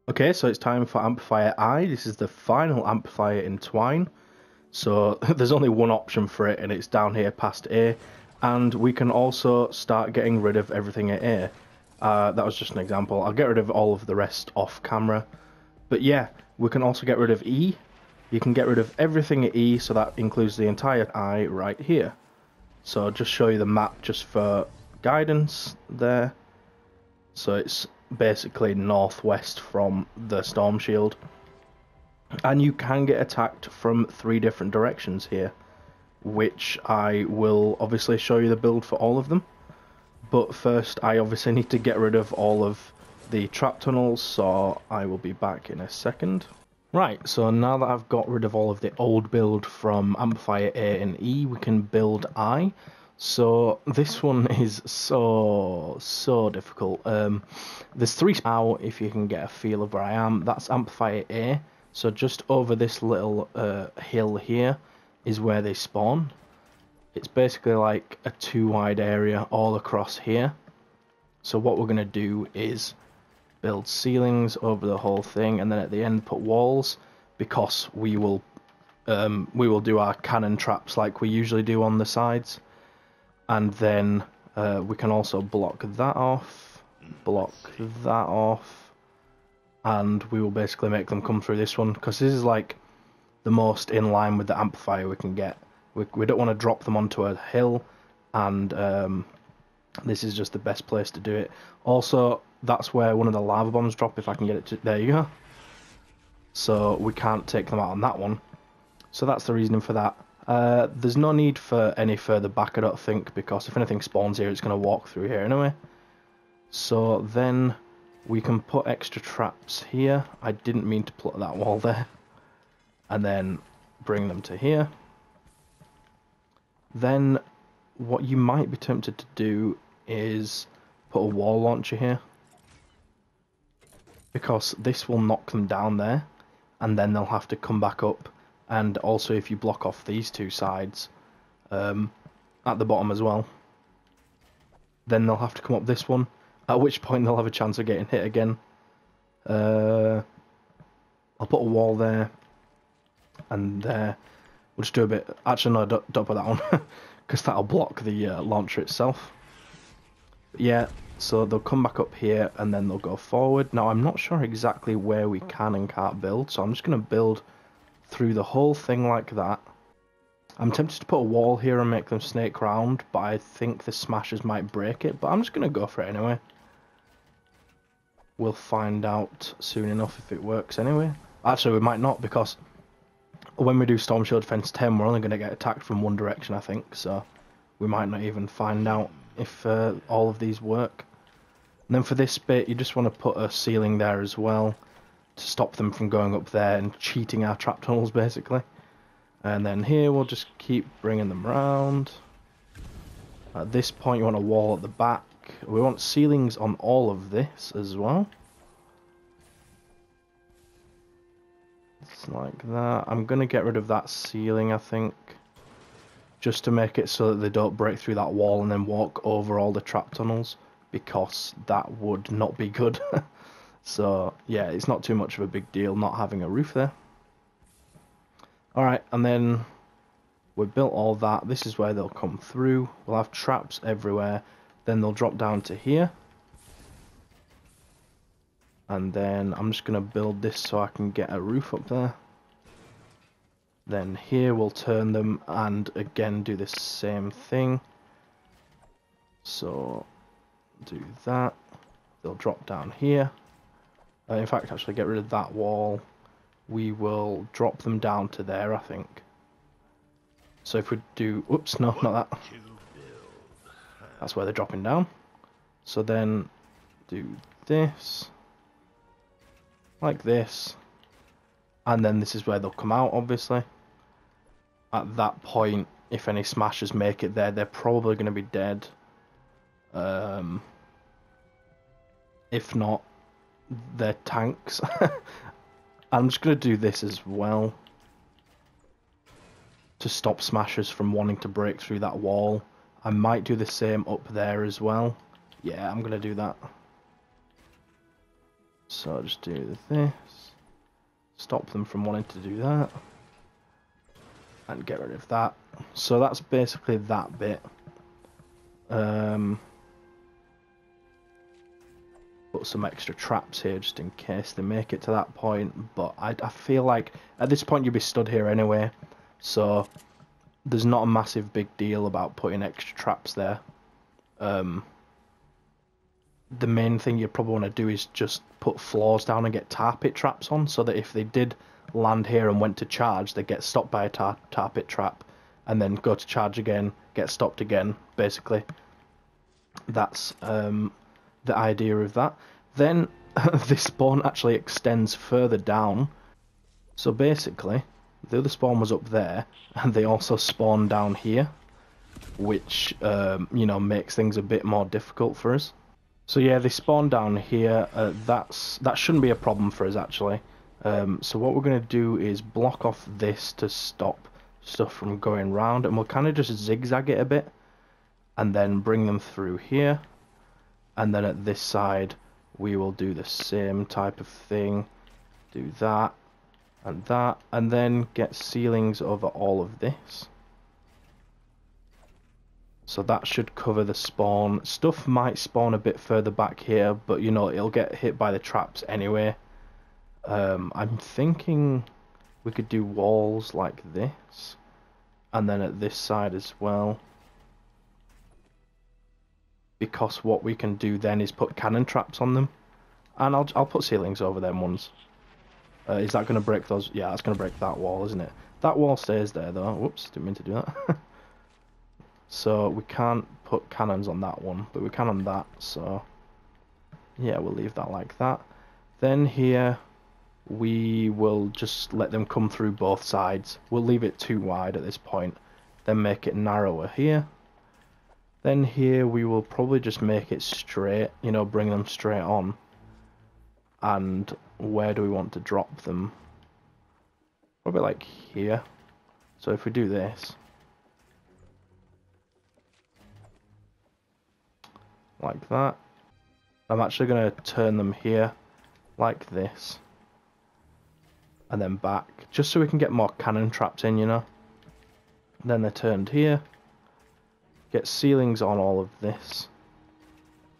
Okay, so it's time for Amplifier I. This is the final amplifier in Twine. So there's only one option for it, and it's down here past A. And we can also start getting rid of everything at A. That was just an example. I'll get rid of all of the rest off camera. But yeah, we can also get rid of E. You can get rid of everything at E, so that includes the entire I right here. So I'll just show you the map just for guidance there. So it's basically northwest from the Storm Shield. And you can get attacked from 3 different directions here, which I will obviously show you the build for all of them. But first I obviously need to get rid of all of the trap tunnels, so I will be back in a second. Right, so now that I've got rid of all of the old build from Amplifier A and E, we can build I. So this one is so difficult. There's 3 now, if you can get a feel of where I am. That's Amplifier A. So just over this little hill here is where they spawn. It's basically like a 2 wide area all across here. So what we're going to do is build ceilings over the whole thing, and then at the end put walls, because we will do our cannon traps like we usually do on the sides. And then we can also block that off, and we will basically make them come through this one, because this is like the most in line with the amplifier we can get. We don't want to drop them onto a hill, and this is just the best place to do it. Also, that's where one of the lava bombs drop, if I can get it to... There you go. So we can't take them out on that one. So that's the reasoning for that. There's no need for any further back, I don't think, because if anything spawns here, it's going to walk through here anyway. So then we can put extra traps here. I didn't mean to put that wall there. And then bring them to here. Then what you might be tempted to do is put a wall launcher here, because this will knock them down there, and then they'll have to come back up. And also if you block off these 2 sides at the bottom as well, then they'll have to come up this one, at which point they'll have a chance of getting hit again. I'll put a wall there, and there. We'll just do a bit... Actually, no, don't put that on, because that'll block the launcher itself. But yeah, so they'll come back up here, and then they'll go forward. Now, I'm not sure exactly where we can and can't build, so I'm just going to build through the whole thing like that. I'm tempted to put a wall here and make them snake round, but I think the smashers might break it, but I'm just going to go for it anyway. We'll find out soon enough if it works anyway. Actually, we might not, because when we do Storm Shield Defense 10, we're only going to get attacked from one direction, I think, so we might not even find out if all of these work. And then for this bit, you just want to put a ceiling there as well, to stop them from going up there and cheating our trap tunnels, basically. And then here, we'll just keep bringing them round. At this point, you want a wall at the back. We want ceilings on all of this as well. It's like that. I'm going to get rid of that ceiling, I think, just to make it so that they don't break through that wall and then walk over all the trap tunnels, because that would not be good. So yeah, it's not too much of a big deal not having a roof there. Alright, and then we've built all that. This is where they'll come through. We'll have traps everywhere. Then they'll drop down to here. And then I'm just going to build this so I can get a roof up there. Then here we'll turn them and again do the same thing. So do that. They'll drop down here. In fact, actually get rid of that wall. We will drop them down to there, I think. So if we do... Oops, no, not that. That's where they're dropping down. So then do this. Like this. And then this is where they'll come out, obviously. At that point, if any smashers make it there, they're probably going to be dead. If not, they're tanks. I'm just going to do this as well, to stop smashers from wanting to break through that wall. I might do the same up there as well. Yeah, I'm going to do that. So just do this. Stop them from wanting to do that. And get rid of that. So that's basically that bit. Put some extra traps here just in case they make it to that point, but I feel like at this point you'd be stood here anyway, so there's not a massive big deal about putting extra traps there. The main thing you probably want to do is just put floors down and get tar pit traps on, so that if they did land here and went to charge, they get stopped by a tar pit trap, and then go to charge again, get stopped again, basically. That's the idea of that. Then this spawn actually extends further down. So basically, the other spawn was up there, and they also spawn down here, which you know, makes things a bit more difficult for us. So yeah, they spawn down here. That shouldn't be a problem for us actually. So what we're going to do is block off this to stop stuff from going round, and we'll kind of just zigzag it a bit, and then bring them through here. And then at this side we will do the same type of thing, do that, and then get ceilings over all of this. So that should cover the spawn. Stuff might spawn a bit further back here, but you know, it'll get hit by the traps anyway. I'm thinking we could do walls like this, and then at this side as well. Because what we can do then is put cannon traps on them, and I'll put ceilings over them ones. Is that going to break those? Yeah, that's going to break that wall, isn't it? That wall stays there though. Whoops, didn't mean to do that. So we can't put cannons on that one, but we can on that. So yeah, we'll leave that like that. Then here we will just let them come through both sides. We'll leave it too wide at this point, then make it narrower here. Then here we will probably just make it straight, you know, bring them straight on. And where do we want to drop them? Probably like here. So if we do this, like that, I'm actually going to turn them here like this, and then back, just so we can get more cannon traps in, you know. Then they're turned here. Get ceilings on all of this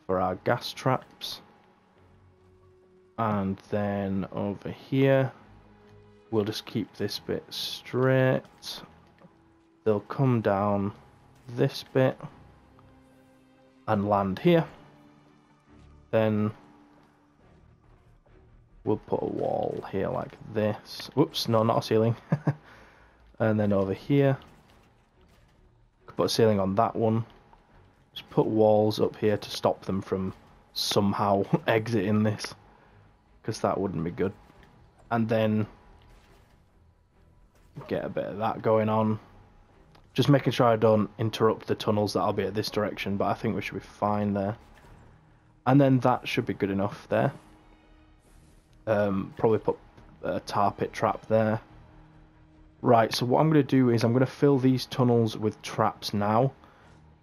for our gas traps. And then over here, we'll just keep this bit straight. They'll come down this bit and land here. Then we'll put a wall here like this. Whoops, no, not a ceiling. And then over here, put a ceiling on that one. Just put walls up here to stop them from somehow exiting this, because that wouldn't be good. And then get a bit of that going on. Just making sure I don't interrupt the tunnels that'll be at this direction, but I think we should be fine there. And then that should be good enough there. Probably put a tar pit trap there. Right, so what I'm going to do is I'm going to fill these tunnels with traps now,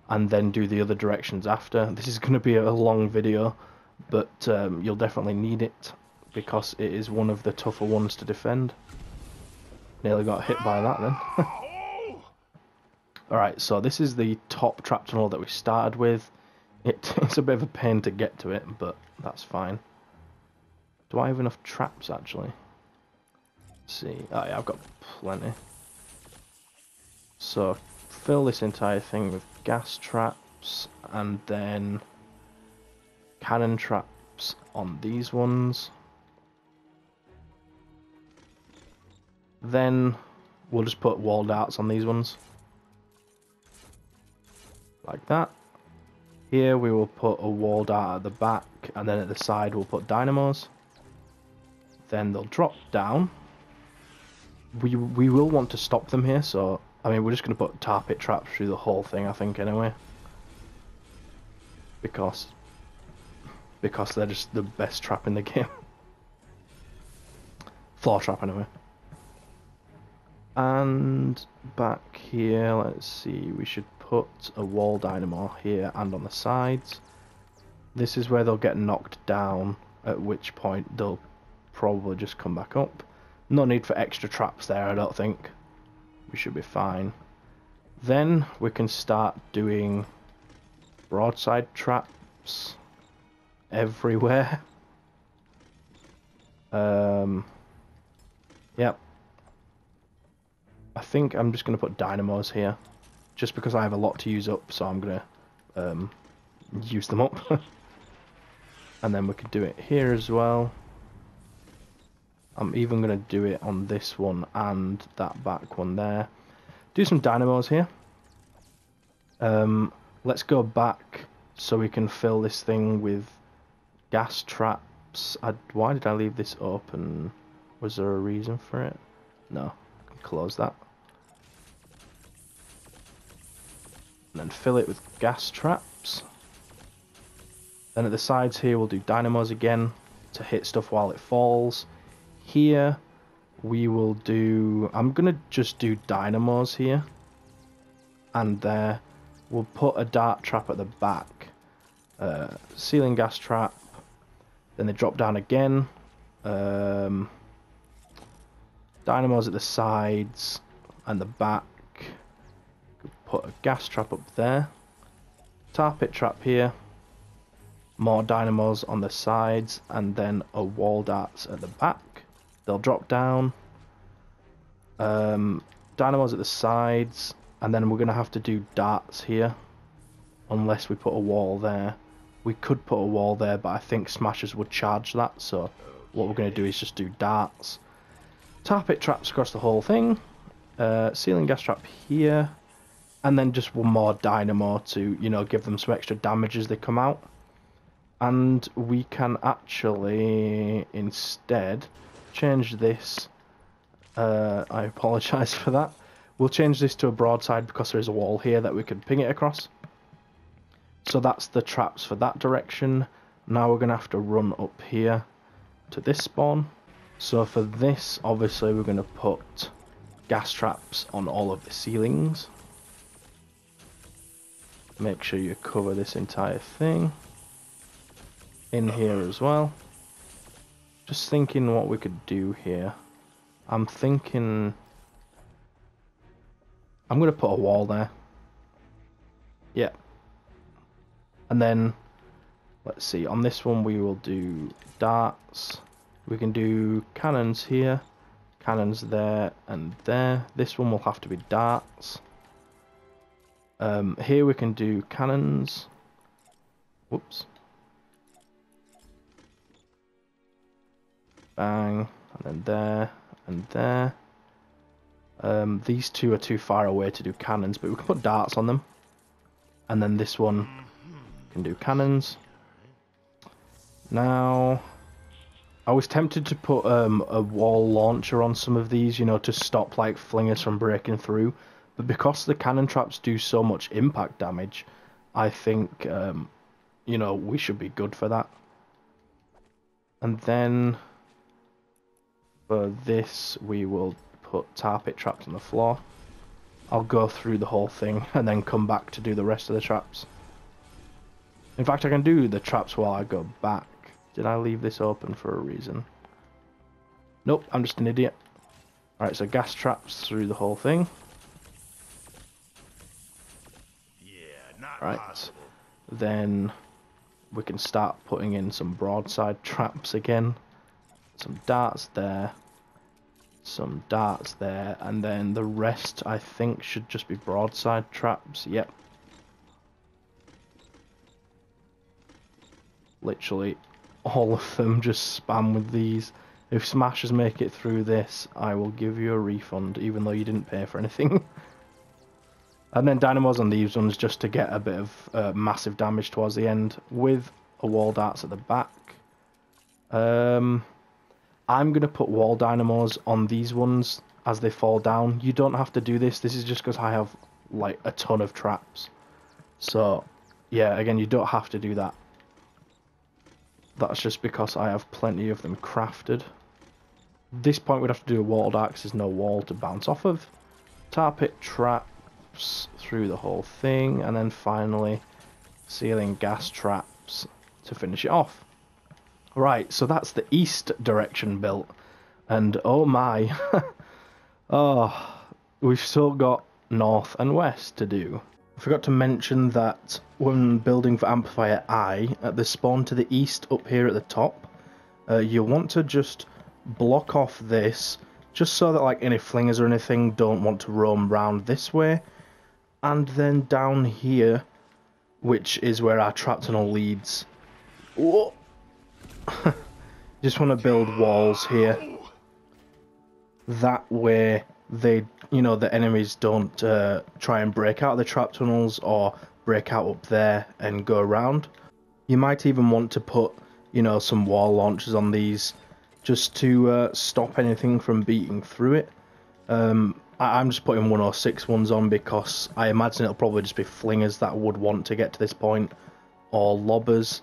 and then do the other directions after. This is going to be a long video, but you'll definitely need it, because it is one of the tougher ones to defend. Nearly got hit by that then. Alright, so this is the top trap tunnel that we started with. It's a bit of a pain to get to it, but that's fine. Do I have enough traps actually? See, oh yeah, I've got plenty. So fill this entire thing with gas traps, and then cannon traps on these ones. Then we'll just put wall darts on these ones, like that. Here we will put a wall dart at the back, and then at the side we'll put dynamos. Then they'll drop down. We will want to stop them here, so I mean we're just going to put tar pit traps through the whole thing, I think, anyway, because they're just the best trap in the game. Floor trap anyway. And back here, let's see, we should put a wall dynamo here and on the sides. This is where they'll get knocked down, at which point they'll probably just come back up. No need for extra traps there, I don't think. We should be fine. Then we can start doing broadside traps everywhere. Yep. I think I'm just going to put dynamos here, just because I have a lot to use up, so I'm going to use them up. And then we could do it here as well. I'm even going to do it on this one and that back one there. Do some dynamos here. Let's go back so we can fill this thing with gas traps. Why did I leave this open? Was there a reason for it? No. I can close that. And then fill it with gas traps. Then at the sides here we'll do dynamos again to hit stuff while it falls. Here we will do... I'm going to just do dynamos here. And there. We'll put a dart trap at the back. Ceiling gas trap. Then they drop down again. Dynamos at the sides and the back. Put a gas trap up there. Tar pit trap here. More dynamos on the sides. And then a wall darts at the back. They'll drop down. Dynamos at the sides. And then we're going to have to do darts here. Unless we put a wall there. We could put a wall there, but I think smashers would charge that. So what we're going to do is just do darts. Tar pit traps across the whole thing. Ceiling gas trap here. And then just one more dynamo to, you know, give them some extra damage as they come out. And we can actually instead change this. I apologise for that. We'll change this to a broadside because there is a wall here that we can ping it across. So that's the traps for that direction. Now we're going to have to run up here to this spawn. So for this, obviously we're going to put gas traps on all of the ceilings. Make sure you cover this entire thing. In here as well. Just thinking what we could do here. I'm thinking... I'm going to put a wall there. Yeah. And then, let's see, on this one we will do darts. We can do cannons here. Cannons there and there. This one will have to be darts. Here we can do cannons. Whoops. Bang. And then there and there. These two are too far away to do cannons, but we can put darts on them. And then this one can do cannons. Now, I was tempted to put a wall launcher on some of these, you know, to stop like flingers from breaking through. But because the cannon traps do so much impact damage, I think, you know, we should be good for that. And then for this, we will put tar pit traps on the floor. I'll go through the whole thing and then come back to do the rest of the traps. In fact, I can do the traps while I go back. Did I leave this open for a reason? Nope, I'm just an idiot. Alright, so gas traps through the whole thing. Yeah, not right. possible. Then we can start putting in some broadside traps again. Some darts there. Some darts there, and then the rest I think should just be broadside traps. Yep. Literally all of them, just spam with these. If smashers make it through this, I will give you a refund, even though you didn't pay for anything. And then dynamos on these ones just to get a bit of massive damage towards the end, with a wall darts at the back. I'm going to put wall dynamos on these ones as they fall down. You don't have to do this. This is just because I have like a ton of traps. So, yeah, again, you don't have to do that. That's just because I have plenty of them crafted. At this point, we'd have to do a wall dart because there's no wall to bounce off of. Tar pit traps through the whole thing. And then finally, ceiling gas traps to finish it off. Right, so that's the east direction built. And oh my, oh, we've still got north and west to do. I forgot to mention that when building for Amplifier I, at the spawn to the east up here at the top, you'll want to just block off this, just so that like any flingers or anything don't want to roam round this way. And then down here, which is where our trap tunnel leads. Whoa. Just want to build walls here. That way, they, you know, the enemies don't try and break out of the trap tunnels or break out up there and go around. You might even want to put, you know, some wall launchers on these just to stop anything from beating through it. I'm just putting 106 ones on because I imagine it'll probably just be flingers that would want to get to this point, or lobbers.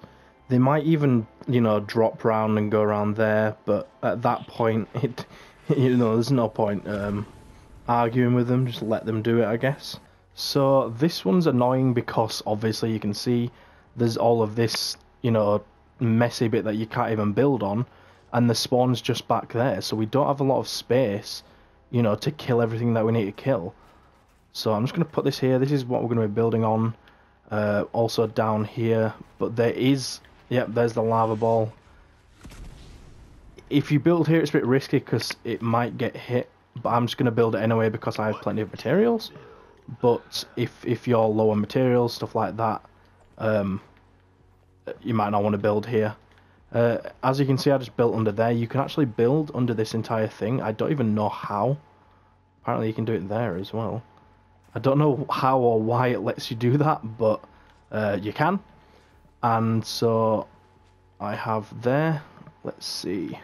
They might even, you know, drop round and go around there, but at that point, you know, there's no point arguing with them, just let them do it, I guess. So this one's annoying because obviously you can see there's all of this, you know, messy bit that you can't even build on, and the spawn's just back there, so we don't have a lot of space, you know, to kill everything that we need to kill. So I'm just going to put this here. This is what we're going to be building on. Also down here, but there is, yep, there's the lava ball. If you build here, it's a bit risky because it might get hit, but I'm just going to build it anyway because I have plenty of materials. But if you're low on materials, stuff like that, you might not want to build here. As you can see, I just built under there. You can actually build under this entire thing. I don't even know how. Apparently you can do it there as well. I don't know how or why it lets you do that, but you can. And so I have there. Let's see.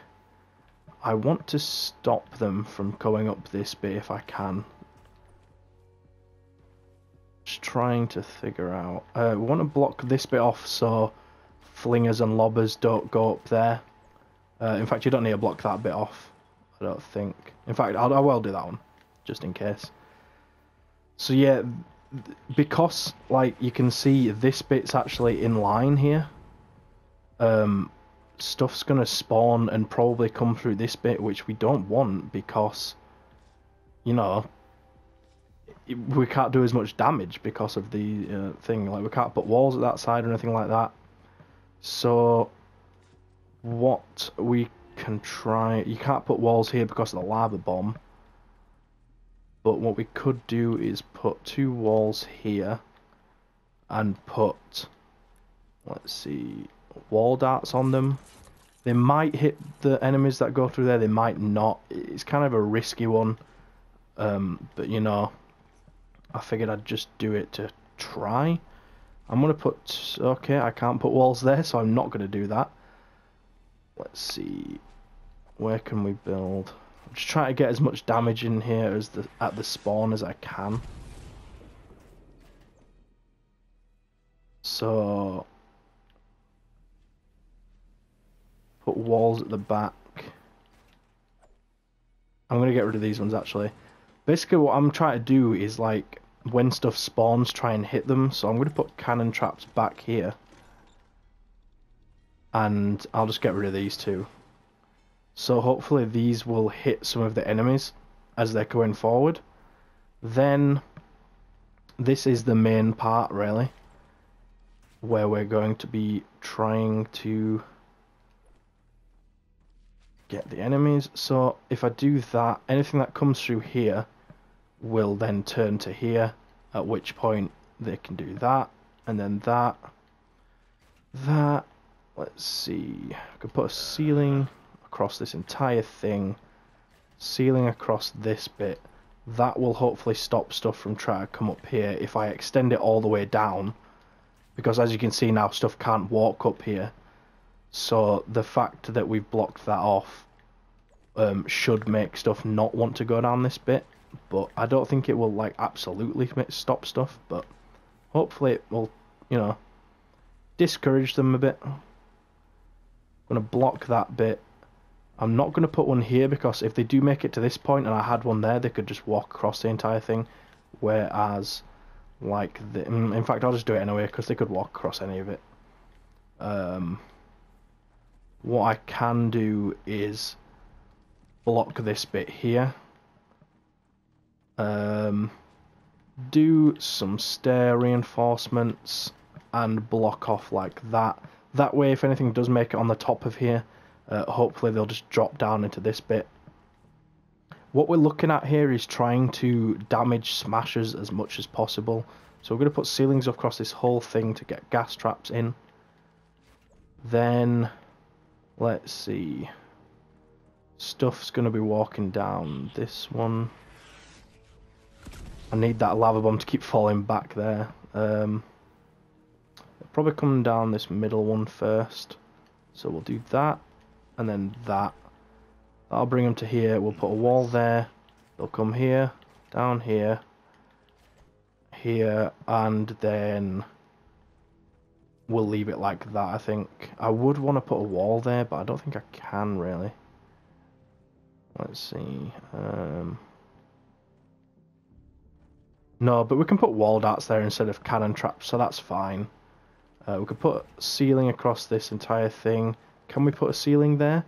I want to stop them from going up this bit if I can. Just trying to figure out. We want to block this bit off so flingers and lobbers don't go up there. In fact, you don't need to block that bit off, I don't think. In fact, I will do that one, just in case. So yeah, because like you can see this bit's actually in line here, stuff's gonna spawn and probably come through this bit, which we don't want because, you know, we can't do as much damage because of the thing. Like we can't put walls at that side or anything like that. So what we can try, you can't put walls here because of the lava bomb, but what we could do is put 2 walls here and put, let's see, wall darts on them. They might hit the enemies that go through there, they might not. It's kind of a risky one, but you know, I figured I'd just do it to try. I'm going to put, okay, I can't put walls there, so I'm not going to do that. Let's see, where can we build? I'm just trying to get as much damage in here as at the spawn as I can. So, put walls at the back. I'm going to get rid of these ones actually. Basically what I'm trying to do is like, when stuff spawns, try and hit them. So I'm going to put cannon traps back here. And I'll just get rid of these 2. So hopefully these will hit some of the enemies as they're going forward. Then this is the main part really, where we're going to be trying to get the enemies. So if I do that, anything that comes through here will then turn to here, at which point they can do that, and then that. Let's see, I could put a ceiling across this entire thing, ceiling across this bit. That will hopefully stop stuff from trying to come up here if I extend it all the way down, because as you can see now, stuff can't walk up here. So the fact that we've blocked that off should make stuff not want to go down this bit. But I don't think it will like absolutely stop stuff, but hopefully it will, you know, discourage them a bit. I'm going to block that bit. I'm not going to put one here because if they do make it to this point and I had one there, they could just walk across the entire thing. Whereas, like, in fact, I'll just do it anyway because they could walk across any of it. what I can do is block this bit here. Do some stair reinforcements and block off like that. That way, if anything does make it on the top of here, hopefully they'll just drop down into this bit. What we're looking at here is trying to damage smashers as much as possible. So we're going to put ceilings across this whole thing to get gas traps in. Then, let's see. Stuff's going to be walking down this one. I need that lava bomb to keep falling back there. Probably come down this middle one first. So we'll do that, and then that. That'll bring them to here. We'll put a wall there. They'll come here, down here, here, and then we'll leave it like that, I think. I would want to put a wall there, but I don't think I can, really. Let's see. No, but we can put wall darts there instead of cannon traps, so that's fine. We could put a ceiling across this entire thing. Can we put a ceiling there?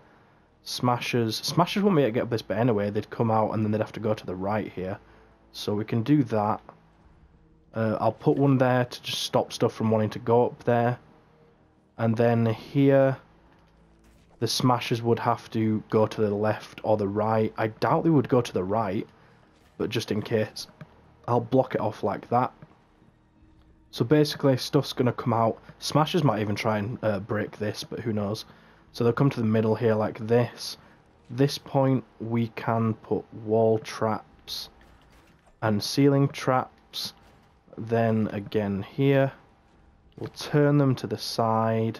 Smashers won't be able to get up this bit anyway. They'd come out and then they'd have to go to the right here. So we can do that. I'll put one there to just stop stuff from wanting to go up there. And then here, the smashers would have to go to the left or the right. I doubt they would go to the right, but just in case, I'll block it off like that. So basically, stuff's going to come out. Smashers might even try and break this, but who knows. So they'll come to the middle here like this. This point, we can put wall traps and ceiling traps. Then again here, we'll turn them to the side.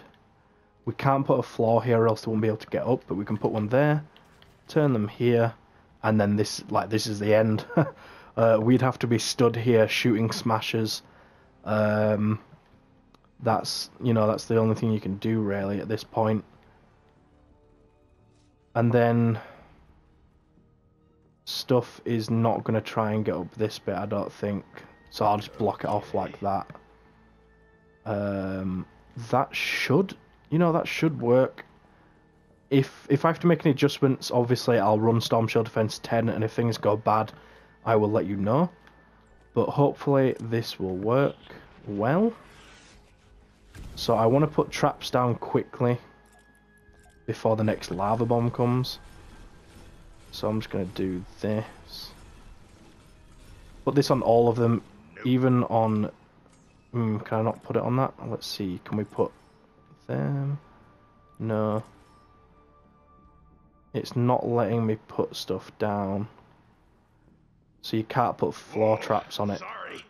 We can't put a floor here or else they won't be able to get up, but we can put one there, turn them here, and then this is the end. We'd have to be stood here shooting smashers. That's the only thing you can do really at this point. And then stuff is not going to try and get up this bit, I don't think. So I'll just block it off like that. That should work. If I have to make any adjustments, obviously I'll run Storm Shield Defense 10, and if things go bad, I will let you know. But hopefully this will work well. So I want to put traps down quickly before the next lava bomb comes. So I'm just going to do this. Put this on all of them, even on... can I not put it on that? Let's see, can we put them? No. It's not letting me put stuff down. So you can't put floor traps on it. Sorry.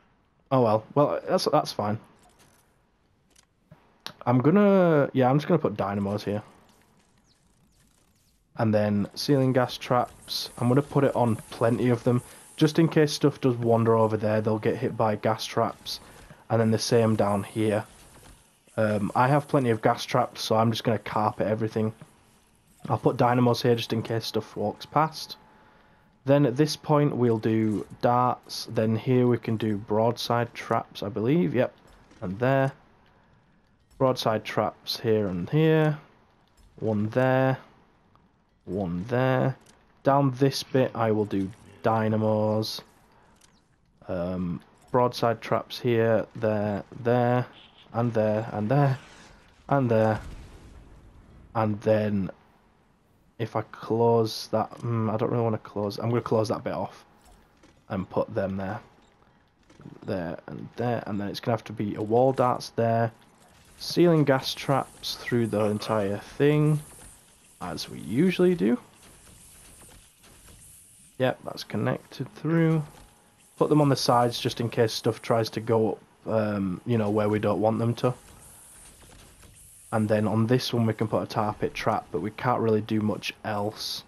Oh well. Well, that's fine. I'm just gonna put dynamos here. And then ceiling gas traps. I'm gonna put it on plenty of them, just in case stuff does wander over there. They'll get hit by gas traps, and then the same down here. I have plenty of gas traps, so I'm just gonna carpet everything. I'll put dynamos here just in case stuff walks past. Then at this point we'll do darts. Then here we can do broadside traps, I believe. Yep, and there. Broadside traps here and here. One there. One there. Down this bit I will do dynamos. Broadside traps here, there, there, and there, and there, and there. And then if I close that, I don't really want to close. I'm going to close that bit off and put them there. There and there. And then it's going to have to be a wall darts there. Ceiling gas traps through the entire thing, as we usually do. Yep, that's connected through. Put them on the sides just in case stuff tries to go up, where we don't want them to. And then on this one we can put a tar pit trap, but we can't really do much else.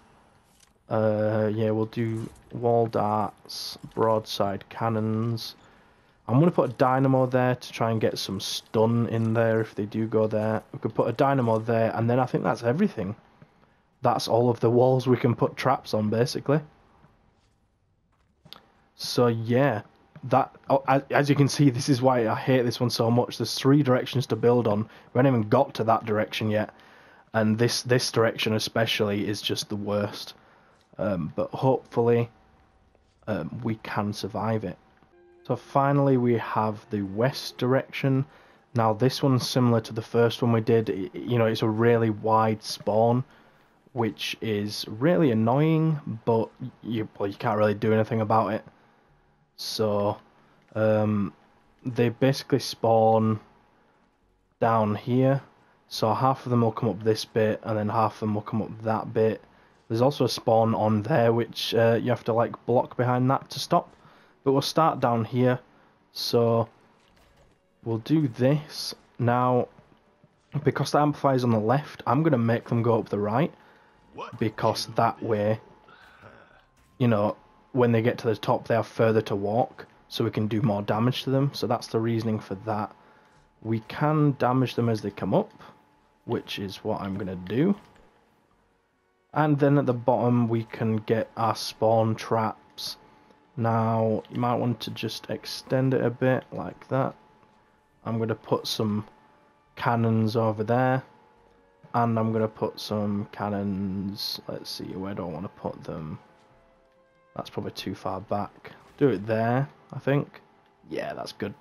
Yeah, we'll do wall darts, broadside cannons. I'm going to put a dynamo there to try and get some stun in there if they do go there. We could put a dynamo there, and then I think that's everything. That's all of the walls we can put traps on, basically. So yeah, as you can see, this is why I hate this one so much. There's 3 directions to build on. We haven't even got to that direction yet. And this direction especially is just the worst. But hopefully we can survive it. So finally we have the west direction. Now this one's similar to the first one we did. It's a really wide spawn, which is really annoying, but you can't really do anything about it. So they basically spawn down here. So half of them will come up this bit, and then half of them will come up that bit. There's also a spawn on there, which you have to like block behind that to stop. But we'll start down here. So we'll do this. Now, because the amplifier's on the left, I'm going to make them go up the right. Because that way, when they get to the top, they have further to walk. So we can do more damage to them. So that's the reasoning for that. We can damage them as they come up, which is what I'm going to do. And then at the bottom we can get our spawn traps. Now you might want to just extend it a bit like that. I'm going to put some cannons over there. And I'm going to put some cannons, let's see, where do I want to put them? That's probably too far back. Do it there, I think. Yeah, that's good.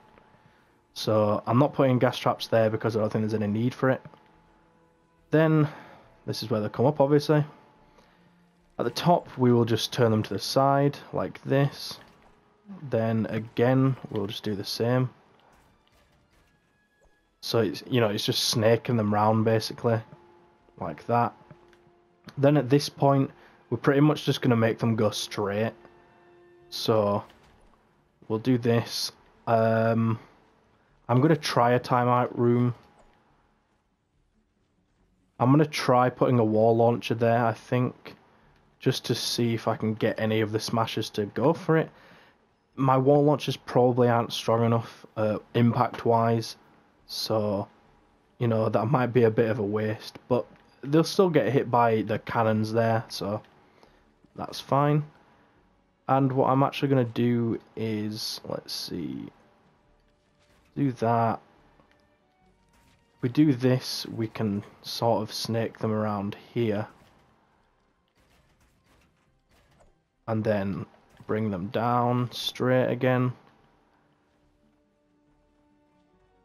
So I'm not putting gas traps there because I don't think there's any need for it. Then, this is where they come up, obviously. At the top, we will just turn them to the side, like this. Then, again, we'll just do the same. So, it's just snaking them round, basically. Like that. Then at this point, we're pretty much just going to make them go straight. So, we'll do this. I'm going to try a timeout room. I'm going to try putting a wall launcher there, I think, just to see if I can get any of the smashers to go for it. My wall launchers probably aren't strong enough, impact-wise, so, that might be a bit of a waste, but they'll still get hit by the cannons there, so that's fine. And what I'm actually going to do is, let's see, do that. If we do this, we can sort of snake them around here. And then bring them down straight again.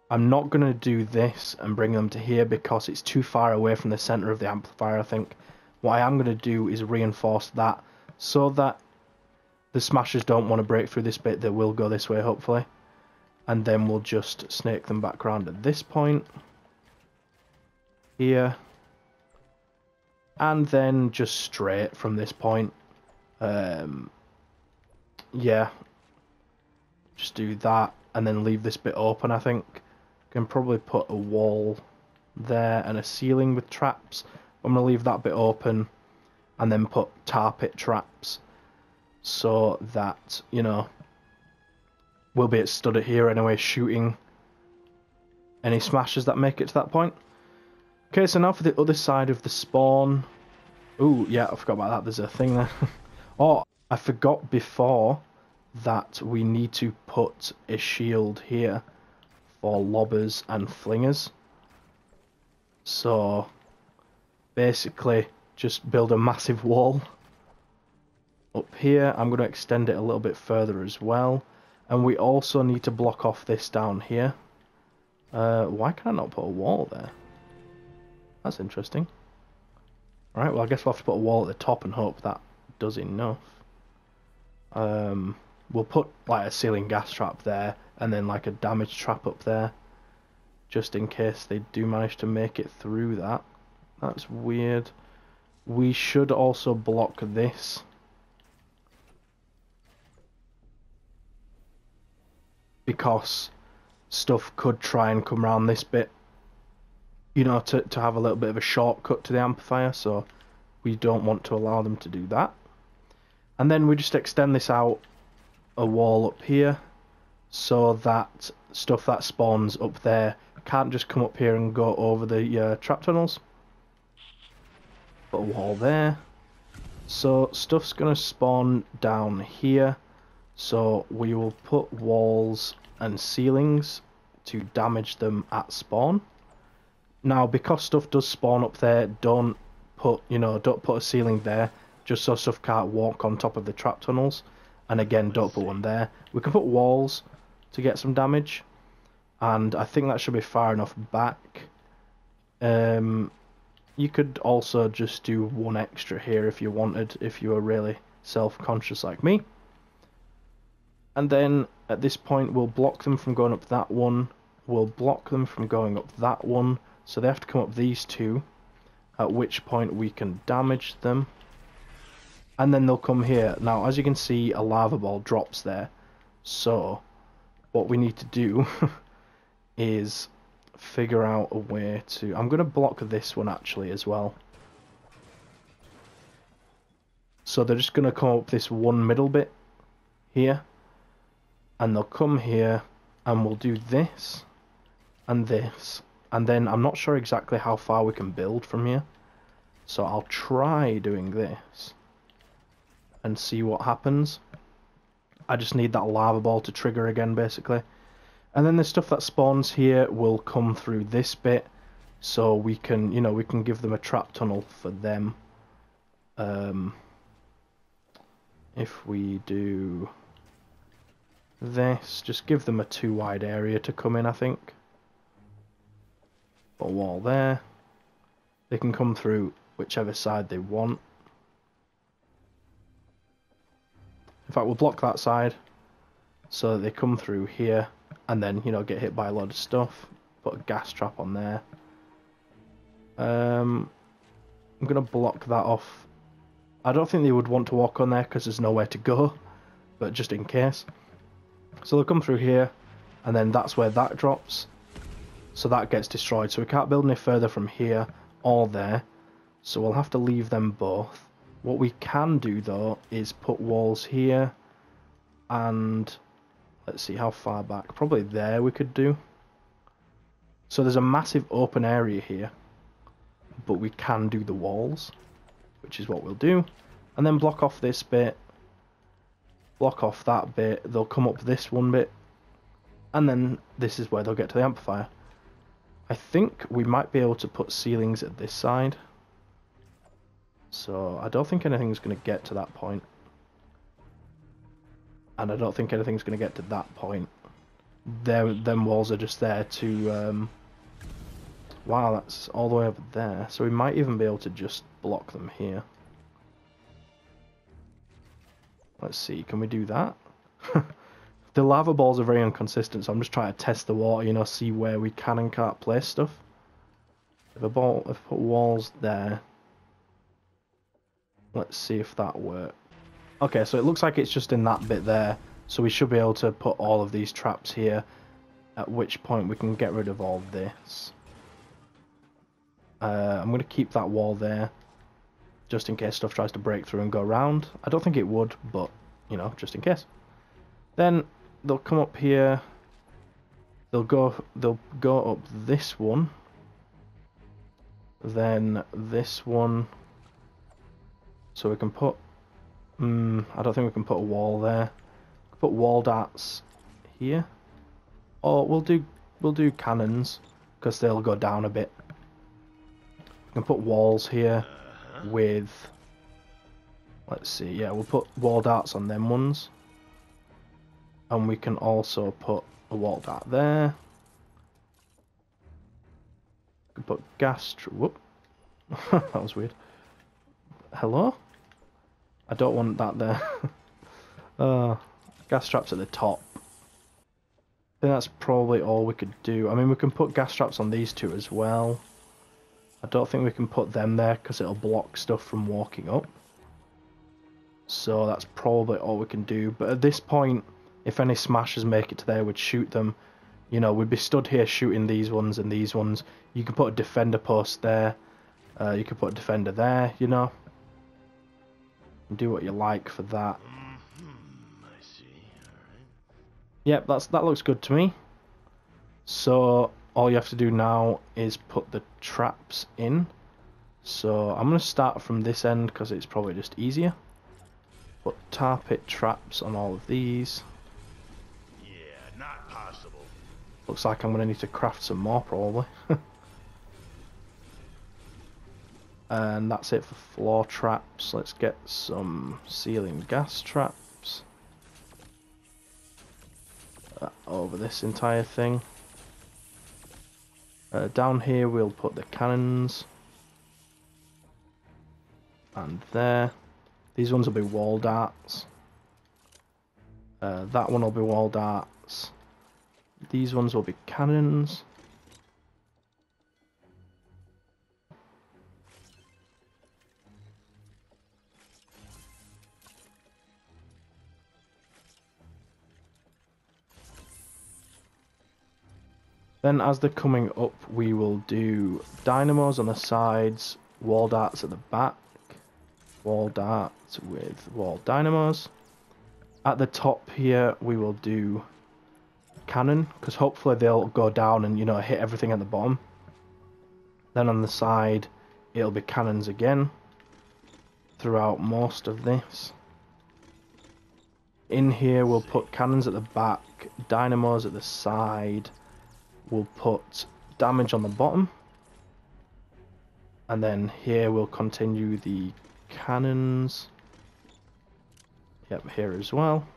I'm not going to do this and bring them to here because it's too far away from the center of the amplifier, I think. What I am going to do is reinforce that so that the smashers don't want to break through this bit. They will go this way, hopefully. And then we'll just snake them back around at this point. Here. And then just straight from this point. Yeah. Just do that and then leave this bit open, I think. Can probably put a wall there and a ceiling with traps. I'm going to leave that bit open and then put tar pit traps so that, we'll be stood at here anyway, shooting any smashers that make it to that point. Okay, so now for the other side of the spawn. Ooh, yeah, I forgot about that. There's a thing there. Oh, I forgot before that we need to put a shield here for lobbers and flingers. So, basically, just build a massive wall up here. I'm going to extend it a little bit further as well. And we also need to block off this down here. Why can I not put a wall there? That's interesting. Alright, well I guess we'll have to put a wall at the top and hope that does enough. We'll put like a ceiling gas trap there and then like a damage trap up there. Just in case they do manage to make it through that. That's weird. We should also block this. Because stuff could try and come around this bit. To have a little bit of a shortcut to the amplifier, so we don't want to allow them to do that. And then we just extend this out a wall up here, so that stuff that spawns up there can't just come up here and go over the trap tunnels. Put a wall there. So stuff's going to spawn down here, so we will put walls and ceilings to damage them at spawn. Now, because stuff does spawn up there, don't put a ceiling there, just so stuff can't walk on top of the trap tunnels. And again, don't put one there. We can put walls to get some damage, and I think that should be far enough back. You could also just do one extra here if you wanted, if you were really self-conscious like me. And then at this point we'll block them from going up that one, we'll block them from going up that one, so they have to come up these two, at which point we can damage them. And then they'll come here. Now, as you can see, a lava ball drops there, so what we need to do is figure out a way to... I'm going to block this one actually as well. So they're just going to come up this one middle bit here, and they'll come here, and we'll do this and this, and then I'm not sure exactly how far we can build from here, so I'll try doing this and see what happens. I just need that lava ball to trigger again, basically. And then the stuff that spawns here will come through this bit, so we can, we can give them a trap tunnel for them. If we do this, just give them a too wide area to come in, I think. Put a wall there. They can come through whichever side they want. In fact, we'll block that side so that they come through here and then, get hit by a lot of stuff. Put a gas trap on there. I'm going to block that off. I don't think they would want to walk on there because there's nowhere to go, but just in case. So they'll come through here, and then that's where that drops. So that gets destroyed. So we can't build any further from here or there. So we'll have to leave them both. What we can do though is put walls here, and let's see how far back. Probably there we could do. So there's a massive open area here, but we can do the walls, which is what we'll do. And then block off this bit, block off that bit, they'll come up this one bit, and then this is where they'll get to the amplifier. I think we might be able to put ceilings at this side. So I don't think anything's going to get to that point. And I don't think anything's going to get to that point. Them walls are just there to... Wow, that's all the way over there. So we might even be able to just block them here. Let's see, can we do that? The lava balls are very inconsistent, so I'm just trying to test the water, see where we can and can't place stuff. If I put walls there... Let's see if that works. Okay, so it looks like it's just in that bit there, so we should be able to put all of these traps here, at which point we can get rid of all this. I'm going to keep that wall there, just in case stuff tries to break through and go around. I don't think it would, but, just in case. Then they'll come up here, they'll go up this one, then this one, so we can put, I don't think we can put a wall there. Put wall darts here, or we'll do cannons, because they'll go down a bit. We can put walls here with, let's see, yeah, we'll put wall darts on them ones. And we can also put a wall dart there. We can put gas... Whoop. That was weird. Hello? I don't want that there. Gas traps at the top. I think that's probably all we could do. I mean, we can put gas traps on these two as well. I don't think we can put them there because it'll block stuff from walking up. So that's probably all we can do. But at this point, if any smashers make it to there, we'd shoot them. We'd be stood here shooting these ones and these ones. You can put a defender post there. You could put a defender there, Do what you like for that. I see. Alright. Yep, that looks good to me. So all you have to do now is put the traps in. So I'm going to start from this end because it's probably just easier. Put tar pit traps on all of these. Yeah, not possible. Looks like I'm going to need to craft some more probably. And that's it for floor traps. Let's get some ceiling gas traps over this entire thing. Down here we'll put the cannons. And there. These ones will be wall darts. That one will be wall darts. These ones will be cannons. Then as they're coming up, we will do dynamos on the sides, wall darts at the back, wall darts with wall dynamos. At the top here, we will do cannon, because hopefully they'll go down and, you know, hit everything at the bottom. Then on the side, it'll be cannons again throughout most of this. In here, we'll put cannons at the back, dynamos at the side. We'll put damage on the bottom, and then here we'll continue the cannons. Yep, here as well,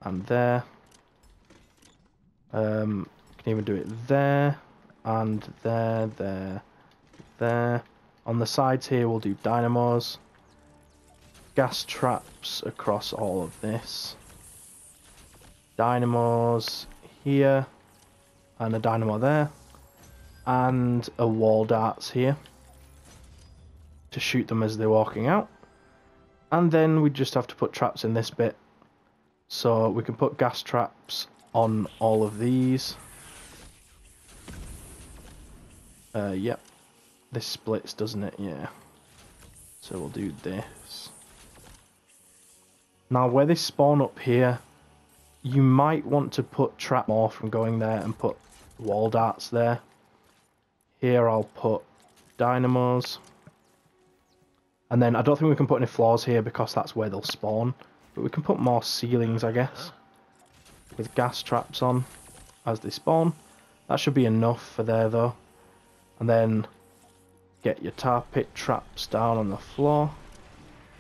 and there. Can even do it there, and there, there. On the sides here we'll do dynamos, gas traps across all of this, dynamos here, and a dynamo there, and a wall darts here to shoot them as they're walking out. And then we just have to put traps in this bit, so we can put gas traps on all of these. Yep, this splits, doesn't it? Yeah, so we'll do this. Now where they spawn up here, you might want to put trap more from going there and put wall darts there. Here I'll put dynamos. And then I don't think we can put any floors here because that's where they'll spawn. But we can put more ceilings, I guess, with gas traps on as they spawn. That should be enough for there though. And then get your tar pit traps down on the floor.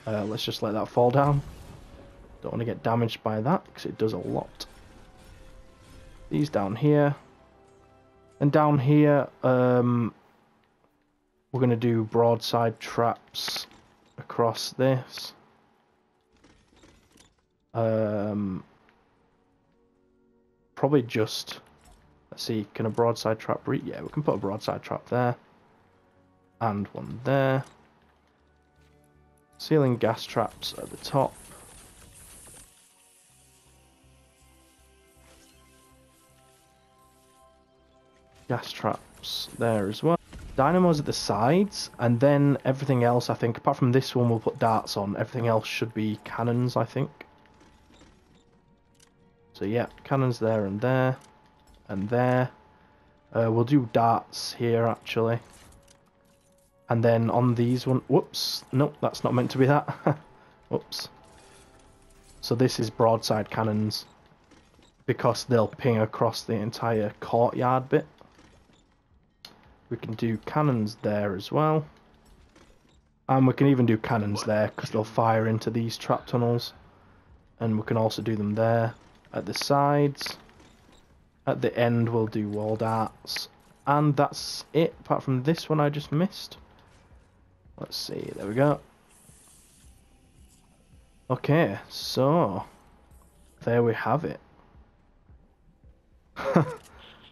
Let's just let that fall down. Don't want to get damaged by that because it does a lot. These down here. And down here, we're going to do broadside traps across this. Probably just, let's see, can a broadside trap reach? Yeah, we can put a broadside trap there. And one there. Ceiling gas traps at the top. Gas traps there as well. Dynamos at the sides, and then everything else, I think, apart from this one, we'll put darts on. Everything else should be cannons, I think. So yeah, cannons there and there, and there. We'll do darts here, actually. And then on these one, whoops, nope, that's not meant to be that. Whoops. So this is broadside cannons, because they'll ping across the entire courtyard bit. We can do cannons there as well. And we can even do cannons there, because they'll fire into these trap tunnels. And we can also do them there, at the sides. At the end we'll do wall darts. And that's it, apart from this one I just missed. Let's see, there we go. Okay, so there we have it.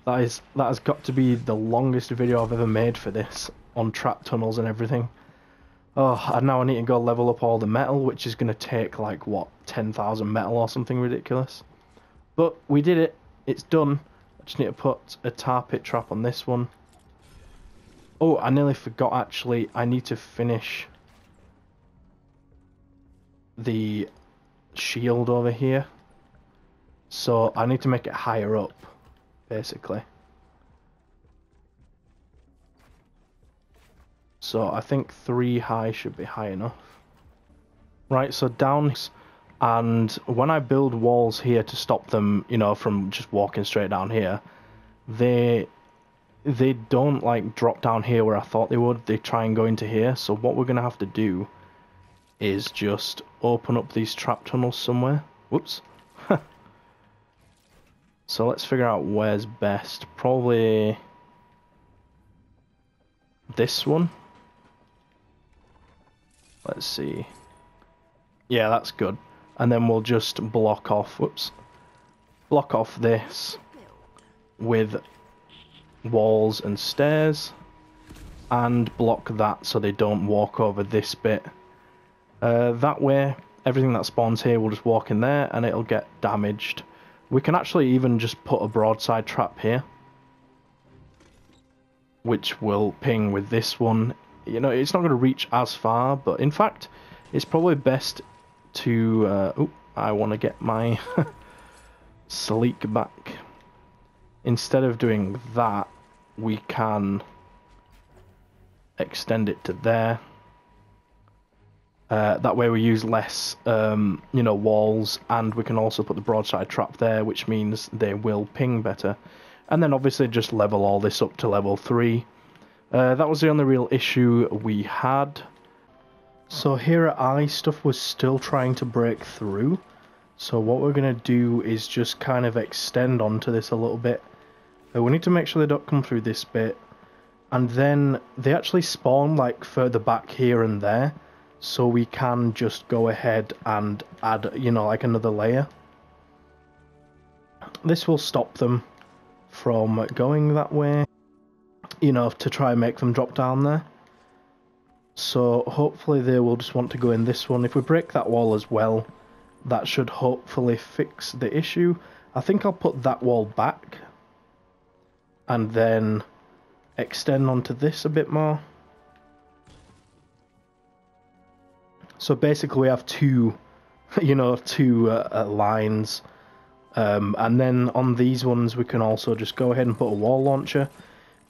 That has got to be the longest video I've ever made for this, on trap tunnels and everything. Oh, and now I need to go level up all the metal, which is going to take like, what, 10,000 metal or something ridiculous. But we did it, it's done. I just need to put a tar pit trap on this one. Oh, I nearly forgot actually, I need to finish the shield over here. So I need to make it higher up, basically. So I think 3 high should be high enough. Right, so down, and when I build walls here to stop them, you know, from just walking straight down here, they they don't like drop down here where I thought they would. They try and go into here. So what we're going to have to do is just open up these trap tunnels somewhere. Whoops. So let's figure out where's best. Probably this one. Let's see. Yeah, that's good. And then we'll just block off, whoops, block off this with walls and stairs, and block that so they don't walk over this bit. That way, everything that spawns here will just walk in there and it'll get damaged. We can actually even just put a broadside trap here, which will ping with this one. You know, it's not going to reach as far, but in fact, it's probably best to... oh, I want to get my sleek back. Instead of doing that, we can extend it to there. That way we use less, you know, walls, and we can also put the broadside trap there, which means they will ping better. And then obviously just level all this up to level 3. That was the only real issue we had. So here at I, stuff was still trying to break through. So what we're going to do is just kind of extend onto this a little bit. We need to make sure they don't come through this bit. And then they actually spawn like further back here and there. So we can just go ahead and add, you know, like another layer. This will stop them from going that way, you know, to try and make them drop down there. So hopefully they will just want to go in this one. If we break that wall as well, that should hopefully fix the issue. I think I'll put that wall back and then extend onto this a bit more. So basically we have two, you know, lines. And then on these ones we can also just go ahead and put a wall launcher.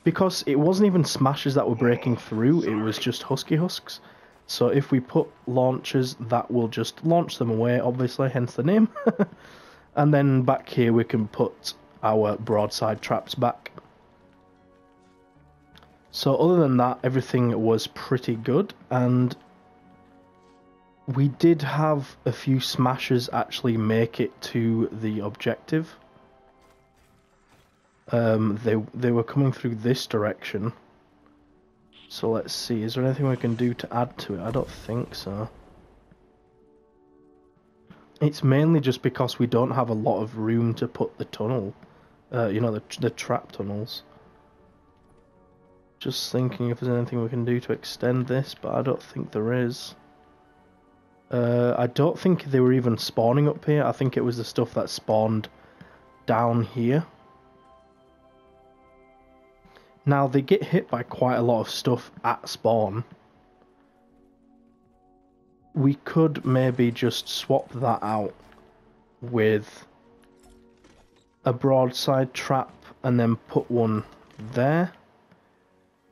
Because it wasn't even smashes that were breaking through, it was just husky husks. So if we put launchers, that will just launch them away, obviously, hence the name. And then back here we can put our broadside traps back. So other than that, everything was pretty good, and we did have a few smashers actually make it to the objective. They were coming through this direction. So let's see, is there anything we can do to add to it? I don't think so. It's mainly just because we don't have a lot of room to put the tunnel, you know, the trap tunnels. Just thinking if there's anything we can do to extend this, but I don't think there is. I don't think they were even spawning up here. I think it was the stuff that spawned down here. Now, they get hit by quite a lot of stuff at spawn. We could maybe just swap that out with a broadside trap and then put one there.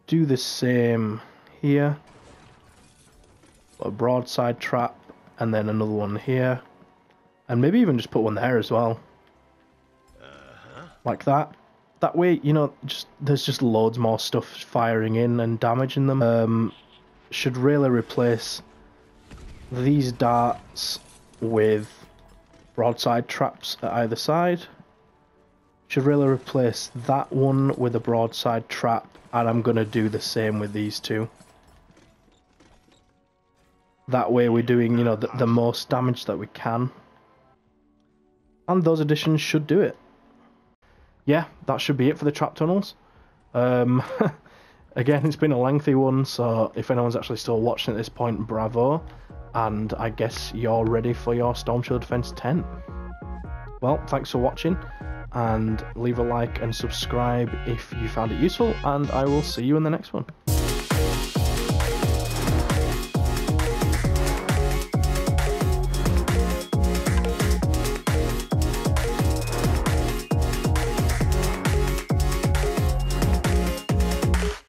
Do the same here. A broadside trap and then another one here. And maybe even just put one there as well. Like that. That way, you know, there's just loads more stuff firing in and damaging them. Should really replace these darts with broadside traps at either side. Should really replace that one with a broadside trap, and I'm going to do the same with these two. That way we're doing, you know, the most damage that we can. And those additions should do it. Yeah, that should be it for the trap tunnels. Again, it's been a lengthy one, so if anyone's actually still watching at this point, bravo. And I guess you're ready for your Storm Shield Defense 10. Well, thanks for watching, and leave a like and subscribe if you found it useful, and I will see you in the next one.